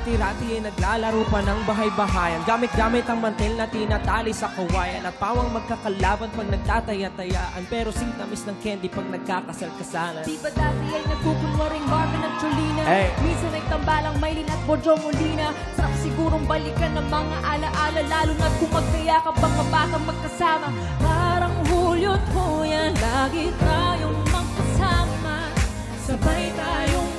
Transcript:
dati-rati ay naglalaro pa ng bahay-bahayan. Gamit-gamit ang mantel na tinatali sa kawayan. At pawang magkakalaban pag nagtataya-tayaan. Pero singtamis ng candy pag nagkakasal-kasalan. Di ba dati ay nagkukunwaring Marvin at Jolina? Hey. Minsan ay tambalang Maylin at Bojo Molina. Sarap sigurong balikan ng mga alaala, lalo na't kung magkayakap ang mabakang magkasama. Parang Hulyo't Huyan, lagi tayong magkasama. Sabay tayong